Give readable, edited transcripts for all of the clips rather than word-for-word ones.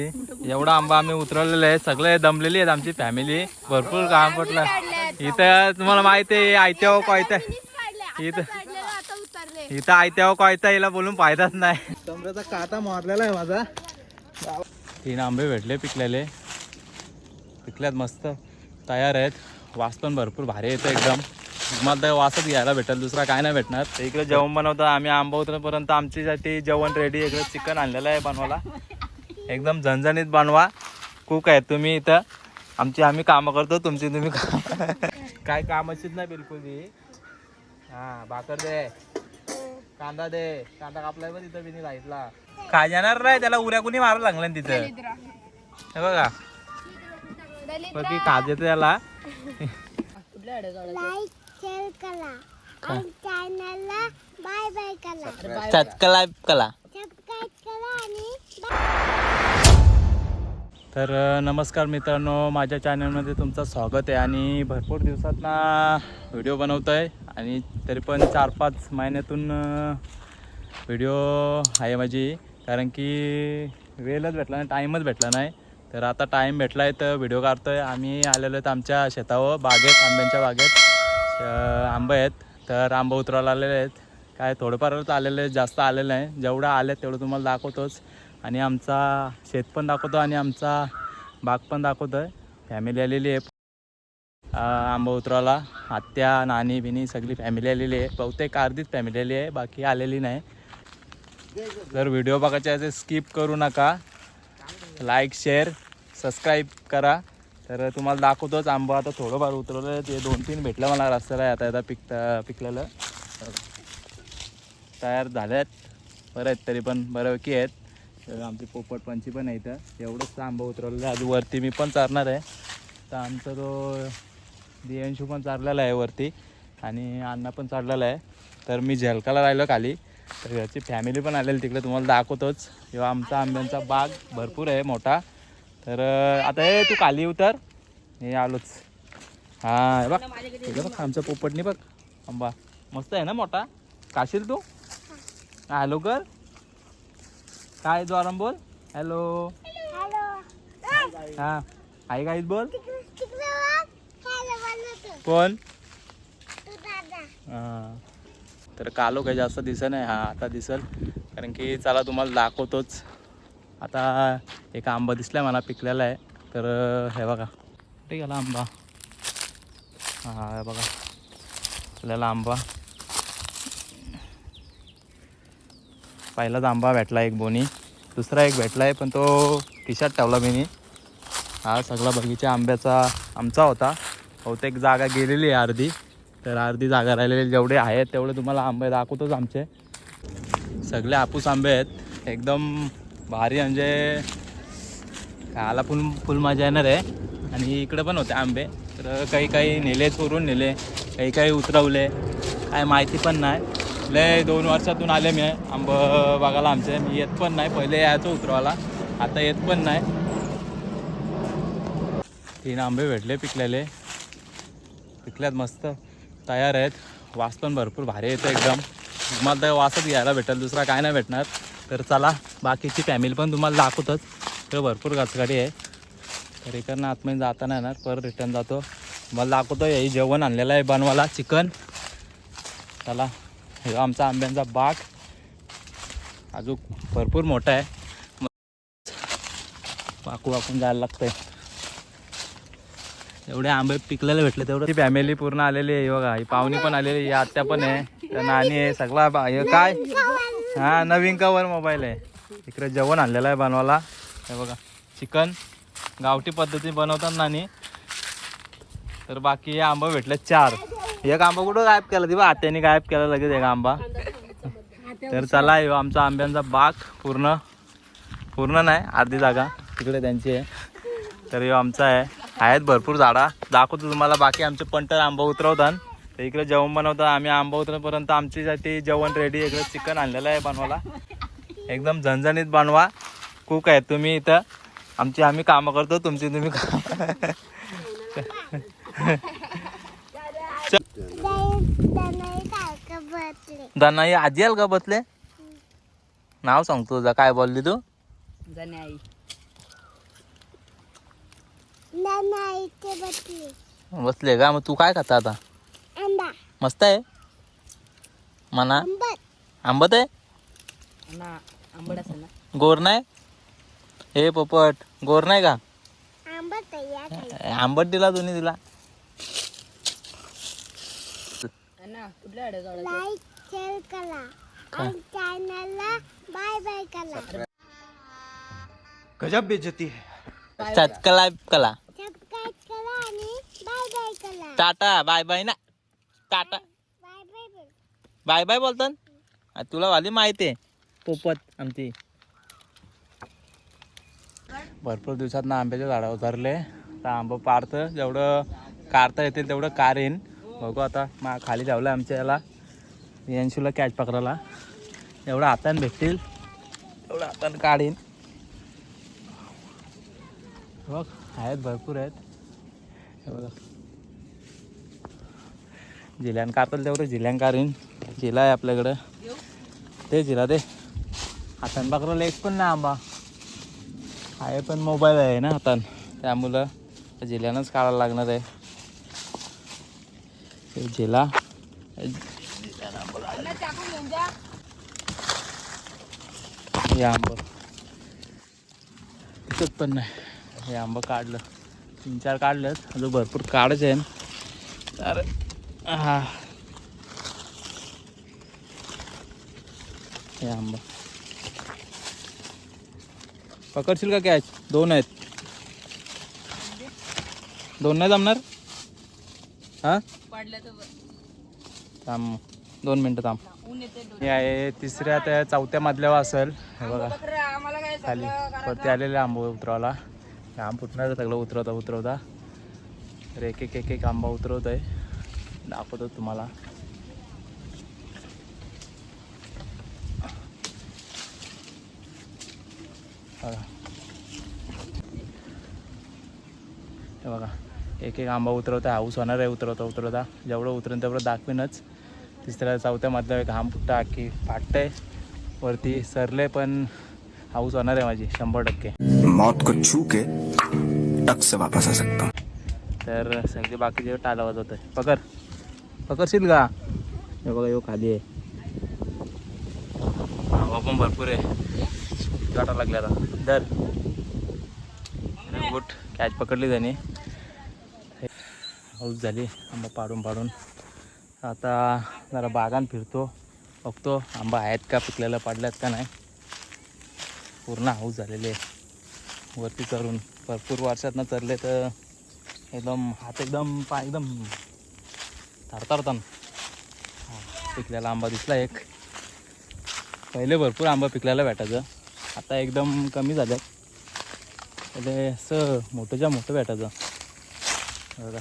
एवढा आंबा आम्ही उतरवलेला आहे. सगळे दमलेली आहेत आमची फॅमिली. भरपूर काम पडलं इथं. तुम्हाला माहिती आहे आयत्या कोयत्या इथं आयत्या कोयता याला बोलून फायदाच नाही. कमरेचा काटा मारलेला आहे माझा. 3 आंबे भेटले पिकल्यात मस्त तयार आहेत. वास पण भरपूर भारी येतं एकदम. तुम्हाला तर वासच घ्यायला भेटेल, दुसरा काय नाही भेटणार. इकडे जेवण बनवतं आम्ही. आंबा उतरेपर्यंत आमची साठी जेवण रेडी. इकडे चिकन आणलेलं आहे बनवायला. एकदम झणझणीत बनवा. कुक आहे तुम्ही इथं. आम्ही कामं करतो, तुमची तुम्ही काय कामाचीच नाही बिलकुल ही. हा भाकर दे, कांदा दे. कांदा कापलाय पण तिथं बिनी लाईटला काय जाणार नाही. त्याला उऱ्या कुणी मारायला लागलं तिथं. हे बघा बाकी काज येतं त्याला. तर नमस्कार मित्रांनो, माझ्या चॅनलमध्ये तुमचं स्वागत आहे. आणि भरपूर दिवसातना व्हिडिओ बनवतो आहे आणि तरी पण 4-5 महिन्यातून व्हिडिओ आहे माझी. कारण की वेळच भेटला नाही, टाईमच भेटला नाही. तर आता टाईम भेटला आहे तर व्हिडिओ काढतो आहे. आम्ही आलेलो आहेत आमच्या शेतावर, बागेत, आंब्यांच्या बागेत आंबे आहेत. तर आंबा उतरायला आलेले आहेत. काय थोडंफारच आलेले आहेत, जास्त आलेलं नाही. जेवढं आले तेवढं तुम्हाला दाखवतोच. आणि आमचा शेत पण दाखवतो आणि आमचा बाग पण दाखवतो आहे. फॅमिली आलेली आहे आंबा उतरायला. आत्या, नानी बिनी सगळी फॅमिली आलेली आहे. बहुतेक अर्धीच फॅमिली आली आहे, बाकी आलेली नाही. जर व्हिडिओ बघायचे आहे स्किप करू नका. लाईक, शेअर, सबस्क्राईब करा. तर तुम्हाला दाखवतोच आंबा. आता थोडंफार उतरवलं ते 2-3 भेटलं मला रस्त्याला. आता पिकलेलं तयार झाल्यात. बरं आहेत तरी पण बऱ्यापैकी आहेत. तर आमची पोपट पंची पण आहे इथं. एवढंच आंबा उतरवलेलं आहे. अजून वरती मी पण चारणार आहे. तर आमचा तो दियांशू पण चाललेला आहे वरती आणि अण्णा पण चाललेला आहे. तर मी झलकाला राहिलो खाली. तर घरची फॅमिली पण आलेली तिकडे, तुम्हाला दाखवतोच. किंवा आमचा आंब्यांचा बाग भरपूर आहे मोठा. तर आता हे तू खाली उतर. हे आलोच. हां हे बघ आमच्या पोपटनी बघ आंबा मस्त आहे ना मोठा. काशील तू? हॅलो कर. काय द्वारम बोल. हॅलो. हां आई गाईत बोल. कोण? हां तर कालो काही जास्त दिसत नाही. हां आता दिसल. कारण की चला तुम्हाला दाखवतोच. आता एक आंबा दिसला मला पिकलेला आहे. तर हे बघा कुठे गेला आंबा. हां हे बघा आपल्याला आंबा. पहिलाच आंबा भेटला एक बोनी. दुसरा एक भेटला आहे पण तो खिशात ठेवला मी. हा सगळा बगीचा आंब्याचा आमचा होता. बहुतेक जागा गेलेली आहे अर्धी. तर अर्धी जागा राहिलेली जेवढे आहेत तेवढे तुम्हाला आंबे दाखवतोच. आमचे सगळे हापूस आंबे आहेत. एकदम भारी. म्हणजे खायला फुल मजा येणार आहे. आणि इकडे पण होते आंबे. तर काही नेले, चोरून नेले, काही उतरवले, काय माहिती पण नाही. लय 2 वर्षातून आले मी आंबा बघायला. आमचे मी येत पण नाही. पहिले यायचो उतरवायला, आता येत पण नाही. 3 आंबे भेटले पिकल्यात मस्त तयार आहेत. वास पण भरपूर भारी येतं एकदम. तुम्हाला तर वासच घ्यायला भेटेल, दुसरा काय नाही भेटणार. तर चला बाकीची फॅमिली पण तुम्हाला दाखवतच. तर भरपूर गचगाडी आहे. तर इकडनं आतमध्ये जाता नाही येणार, परत रिटर्न जातो. मला दाखवतो. हे जेवण आणलेलं आहे बनवायला, चिकन. चला हे आमचा आंब्यांचा बाग अजून भरपूर मोठा आहे. वाकून जायला लागतंय. एवढे आंबे पिकलेले भेटले तेवढं. ती फॅमिली पूर्ण आलेली आहे. बघा ही पाहुणी पण आलेली आहे, आत्या पण आहे, तर नानी आहे, सगळा हे काय. हां नवीन कवर मोबाईल आहे. इकडे जेवण आणलेलं आहे बनवायला. हे बघा चिकन गावठी पद्धती बनवतात नानी. तर बाकी हे आंबा भेटले 4. एक आंबा कुठं गायब केला ती बा आत्याने गायब केला लगेच एक आंबा. तर चला हे आमचा आंब्यांचा बाग पूर्ण नाही, अर्धी जागा तिकडे त्यांची आहे. तर हे आमचा आहे. आहेत भरपूर झाडा दाखवतो तुम्हाला. बाकी आमचे पंटर आंबा उतरवतात. तर इकडे जेवण बनवतात आम्ही. आंबा उतरेपर्यंत आमची साठी जेवण रेडी. इकडे चिकन आणलेलं आहे बनवायला. एकदम झणझणीत बनवा. कुक आहे तुम्ही इथं. आम्ही कामं करतो, तुमची तुम्ही दनाई आजी आल का बसले. नाव सांगतो तुझा. काय बोलली तू? बसले का? मग तू काय खाता आता? मस्त आहे म्हणा. आंबट आहे? गोर नाही? हे पोपट गोर नाही का? आंबट दिला तुम्ही तिला. लाईक शेअर करा आणि चॅनलला बाय बाय करा. गजब बेइज्जती है. सबस्क्राइब करा. सबस्क्राइब करा आणि बाय बाय करा. टाटा बाय बाय ना. टाटा बाय बाय बोल. बाय बाय बोलतात. तुला वाली माहिती आहे पोपट आमची. भरपूर दिवसात ना आंब्याच्या झाडावर उतरले. आता आंबं पाडतं, जेवढं काढता येतील तेवढं काढीन. बघू आता खाली ठेवलं आमच्या याला यांशूला कॅच पकडायला. एवढं हातानं भेटतील एवढं हातानं काढीन. बघ आहेत भरपूर आहेत. हे बघा जिल्ह्यान काढतात तेवढं जिल्ह्यान काढीन. जिला आहे आपल्याकडं ते जिला दे. हातानं पकडायला एक पण नाही आंबा आहे, पण मोबाईल आहे ना हातान, त्यामुळं जिल्ह्यानंच काढायला लागणार आहे. जिला हे आंब दिसत पण नाही. हे आंबं काढलं 3-4 काढलं, अजून भरपूर काढायचं आहे. तर हा हे आंबा पकडशील का कॅच? 2 आहेत. 2 नाही जमणार? हा थांब 2 मिनटं थांब. हे आहे तिसऱ्या त्या चौथ्या मधल्यावर असेल. हे बघा खाली वरती आलेले आंबा उतरवला. आंब फुटणार सगळं उतरवता तर एक आंबा उतरवत आहे. दाखवतो तुम्हाला. बघा हे बघा एक आंबा उतरवता. हाऊस होणार आहे उतरवता. जेवढं उतरेन तेवढं दाखवीनच. तिसऱ्या चौथ्या मधलं एक आंब फुटता की फाटतंय वरती सरले, पण हाऊस होणार आहे माझी 100%. मौत को छू के टक से वापस आ सकता हूं. तर सगळे बाकीचे टाला वाजवत आहे. पकडशील का? हे बघा यो खाली आहे. हवा पण भरपूर आहे. काटा लागल्या आता दर गुट कॅच पकडली त्याने. हाऊस झाली आंबा पाडून. आता जरा बागान फिरतो, बघतो आंबा आहेत का, पिकलेला पडल्यात का नाही. पूर्ण हाऊस झालेले वरती चरून. भरपूर वर्षातनं चरले तर एकदम हात एकदम पाय एकदम थरथरतात. पिकलेला आंबा दिसला एक. पहिले भरपूर आंबा पिकलेला भेटायचं, आता एकदम कमी झालं. पहिले असं मोठं भेटायचं. बघा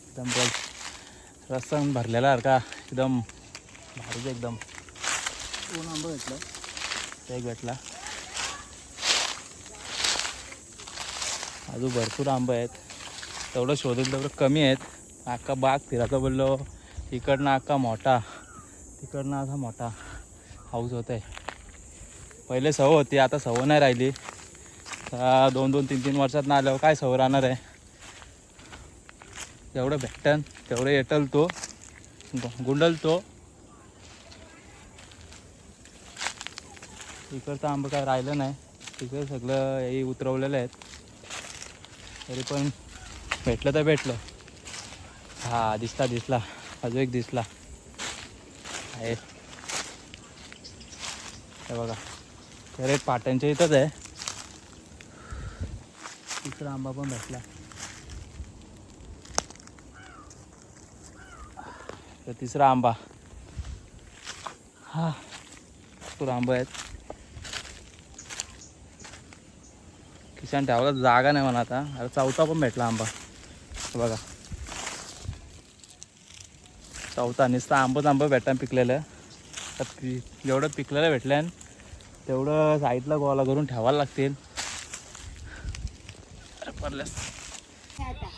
एकदम रस्ता भरलेला सारखा एकदम भारीच एकदम. 2 आंबा भेटला, एक भेटला. अजून भरपूर आंबे आहेत, तेवढं शोधेल तेवढं कमी आहेत. अख्खा बाग फिरायचा बोललो, इकडनं अख्खा मोठा, तिकडनं असा मोठा हाऊस होत आहे. पहिले सवय होती, आता सवय नाही राहिली. 2-2, 3-3 वर्षात ना आल्यावर काय सवय राहणार आहे. जेवढं भेटन तेवढं येटल तो गुंडल तो. इकडचं आंबं काय राहिलं नाही, तिकडे सगळं हे उतरवलेलं आहेत. तरी पण भेटलं तर भेटलं. हा दिसला अजून एक दिसला आहे. हे बघा करेक्ट पाट्यांच्या इथंच आहे. तिसरा आंबा पण भेटला. तर तिसरा आंबा. हा भरपूर आंबा आहेत. किसान ठेवायला जागा नाही म्हणा आता. अरे चौथा पण भेटला आंबा. बघा चौथा नुसता आंबा भेटला पिकलेलं. तर जेवढं पिकलेलं भेटलं तेवढं साईडला गोळा करून ठेवायला लागतील.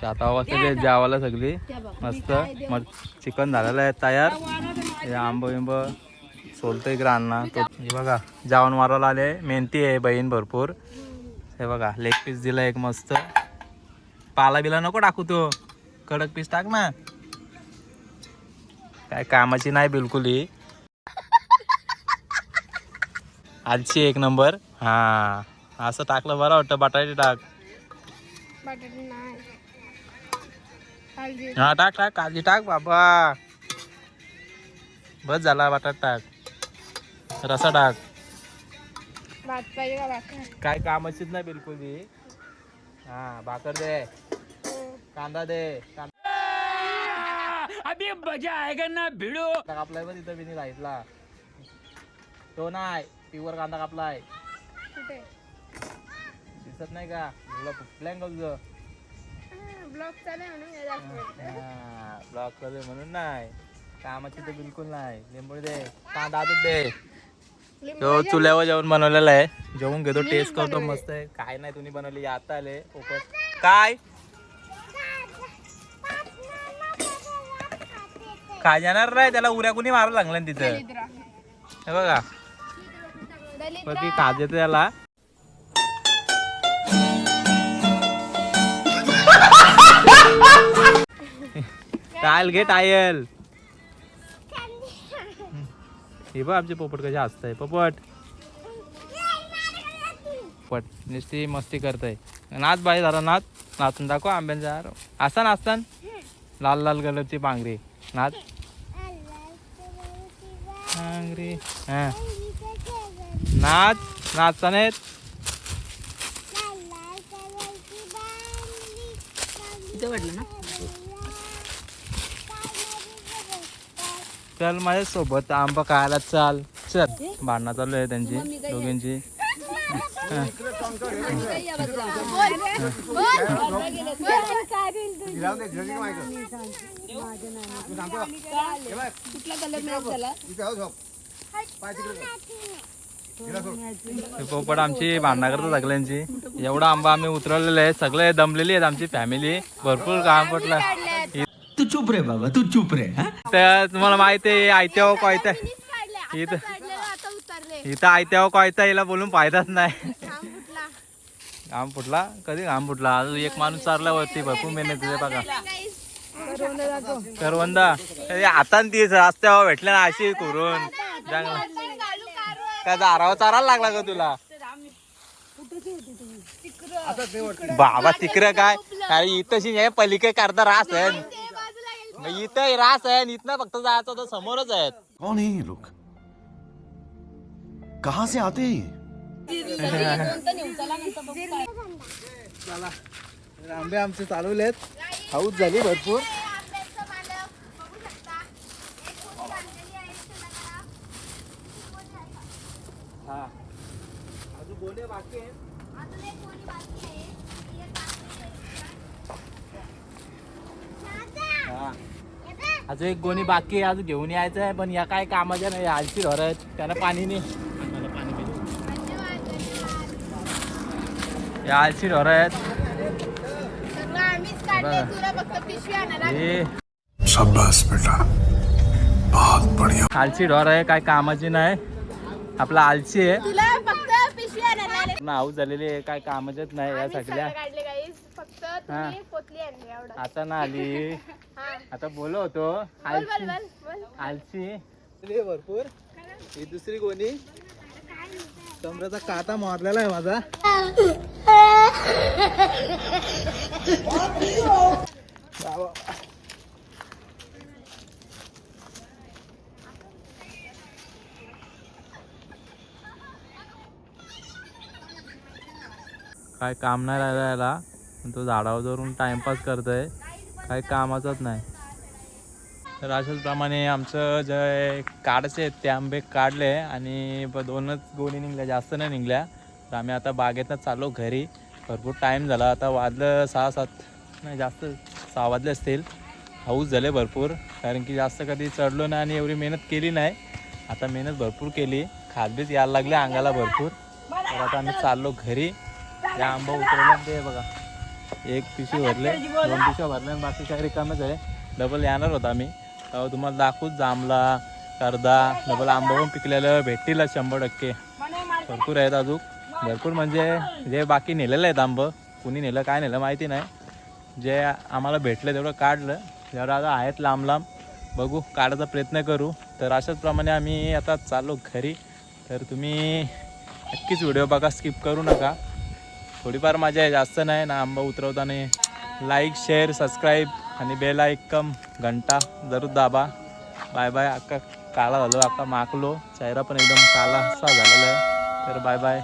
शातावा सगळे जेवायला सगळी मस्त. मग चिकन झालेलं आहे तयार. हे आंब सोलतं इकडे अण्णा. हे बघा जेवण मारायला आले. मेहनती आहे बहीण भरपूर. हे बघा लेग पीस दिला एक मस्त. पाला बिला नको टाकू, तो कडक पीस टाक ना. काय कामाची नाही बिलकुल ही. आजची एक नंबर. हा असं टाकलं बरं वाटतं. बटाटे टाक. हा टाक टाक काळजी टाक बाबा. बस झाला. बटाटा टाक. रसा टाक. काय कामाचीच नाही बिलकुल ही. हा भाकर दे. कांदा दे. अभी मजा आएगा ना भिडो. कापलाय बघ तिथं बिनी लाईटला. तो नाही प्युअर कांदा कापलाय. दिसत नाही का तुला कुठल्या तुझं ब्लॉक चालू म्हणून नाही. कामाची तर बिलकुल नाही. लिंबू दे. कांदा दूध दे. तो चुल्यावर जेवण बनवलेला आहे. जेवून घेतो टेस्ट करतो. मस्त आहे. काय नाही तुम्ही बनवली आता आले फोकस काय काय जाणार नाही. त्याला उऱ्या कुणी मारायला लागलं तिथं. हे बघा बाकी काज येतं त्याला. टायल घे टायल. हे बघ आमचे पोपट कसे हसताय. पोपट पोपट नुसती मस्ती करताय. नाच बाई जरा नाच. नाचून दाखव आंब्यांचा. असा नाचतान लाल लाल कलरची पांघरी. नाच पांघरी. हा नाच. नाचता नाहीत. चल माझ्या सोबत आंबा खायला चाल. चल भांडणं चालू आहे त्यांची दोघींची. पोपट आमची भांडणं करतात सगळ्यांची. एवढा आंबा आम्ही उतरवलेला आहे. सगळे दमलेली आहेत आमची फॅमिली. भरपूर काम पडलं. तू चुप रे बाबा, तू चुप रे. तर तुम्हाला माहिती आहे आयत्या कोयता इथं आयत्या कोयता हिला बोलून फायदाच नाही. घाम फुटला. कधी घाम फुटला. अजून एक माणूस चारल्यावरती भरपूर मेहनत आहे बघा. करवंदा आता ती रस्त्यावर भेटल्या ना अशी करून. काय दारावर चारायला लागला का तुला बाबा. तिकडं काय अरे इथं पलीकडे करता रास आहे. इथं रास आहे. इथनं फक्त जायचं तर समोरच आहेत. कौन है ये लोग, कहाँ से आते हैं? चला आंबे आमचे चालवलेत. हाऊस झाली भरपूर. हा अजून गोणे बाकी आहेत. अजून एक गोणी बाकी आहे. अजून घेऊन यायचं आहे. पण या काय कामाच्या नाही. आलची ढोर आहेत. त्याला पाणी नाही. या आलची ढोर आहेत. शाबाश बेटा, बहुत बढ़िया. आलची ढोर आहे. काय कामाची नाही. आपला आलची आहे. हाऊस झालेली आहे. काय कामाचेच नाही यासाठी. आता ना आली. आता बोलो होतो आलची भरपूर. ही दुसरी गोणी. कमरेचा काटा मारलेला आहे माझा. काय काम नाही राहिलं याला. तो झाडावर धरून टाइमपास करतोय. काही कामाचंच नाही. तर अशाचप्रमाणे आमचं जे काढायचे आहेत ते आंबे काढले आणि 2च गोणी निघल्या. जास्त नाही निघल्या. तर आम्ही आता बागेतनं चाललो घरी. भरपूर टाईम झाला. आता वाजलं 6-7 नाही जास्त 6 वाजले असतील. हाऊस झाले भरपूर. कारण की जास्त कधी चढलो नाही आणि एवढी मेहनत केली नाही. आता मेहनत भरपूर केली. खाजबीज यायला लागले अंगाला भरपूर. तर आता आम्ही चाललो घरी. या आंबा उतरवलं ते बघा. एक पिशवी भरले. 2 पिशव्या भरल्या आणि बाकी काही रिकामच आहे. डबल येणार होता आम्ही. तेव्हा तुम्हाला दाखवूच जांभला कर्दा डबल आंबा पण पिकलेलं भेटतील 100%. भरपूर आहेत अजून. भरपूर म्हणजे जे बाकी नेलेलं आहेत आंबं, कुणी नेलं काय नेलं माहिती नाही, जे आम्हाला भेटलं तेवढं काढलं. जेवढं आता आहेत लांब लांब बघू, काढायचा प्रयत्न करू. तर अशाच प्रमाणे आम्ही आता चाललो घरी. तर तुम्ही नक्कीच व्हिडिओ बघा, स्किप करू नका. थोडीफार मजा आहे, जास्त नाही ना. आंबा उतरवताना लाईक शेअर सबस्क्राईब आणि बेल आयकॉन घंटा जरूर दाबा. Bye bye. अक्का काला झालो, अक्का माकलो, चेहरा पण एकदम काला असा झालेला आहे. तर बाय बाय.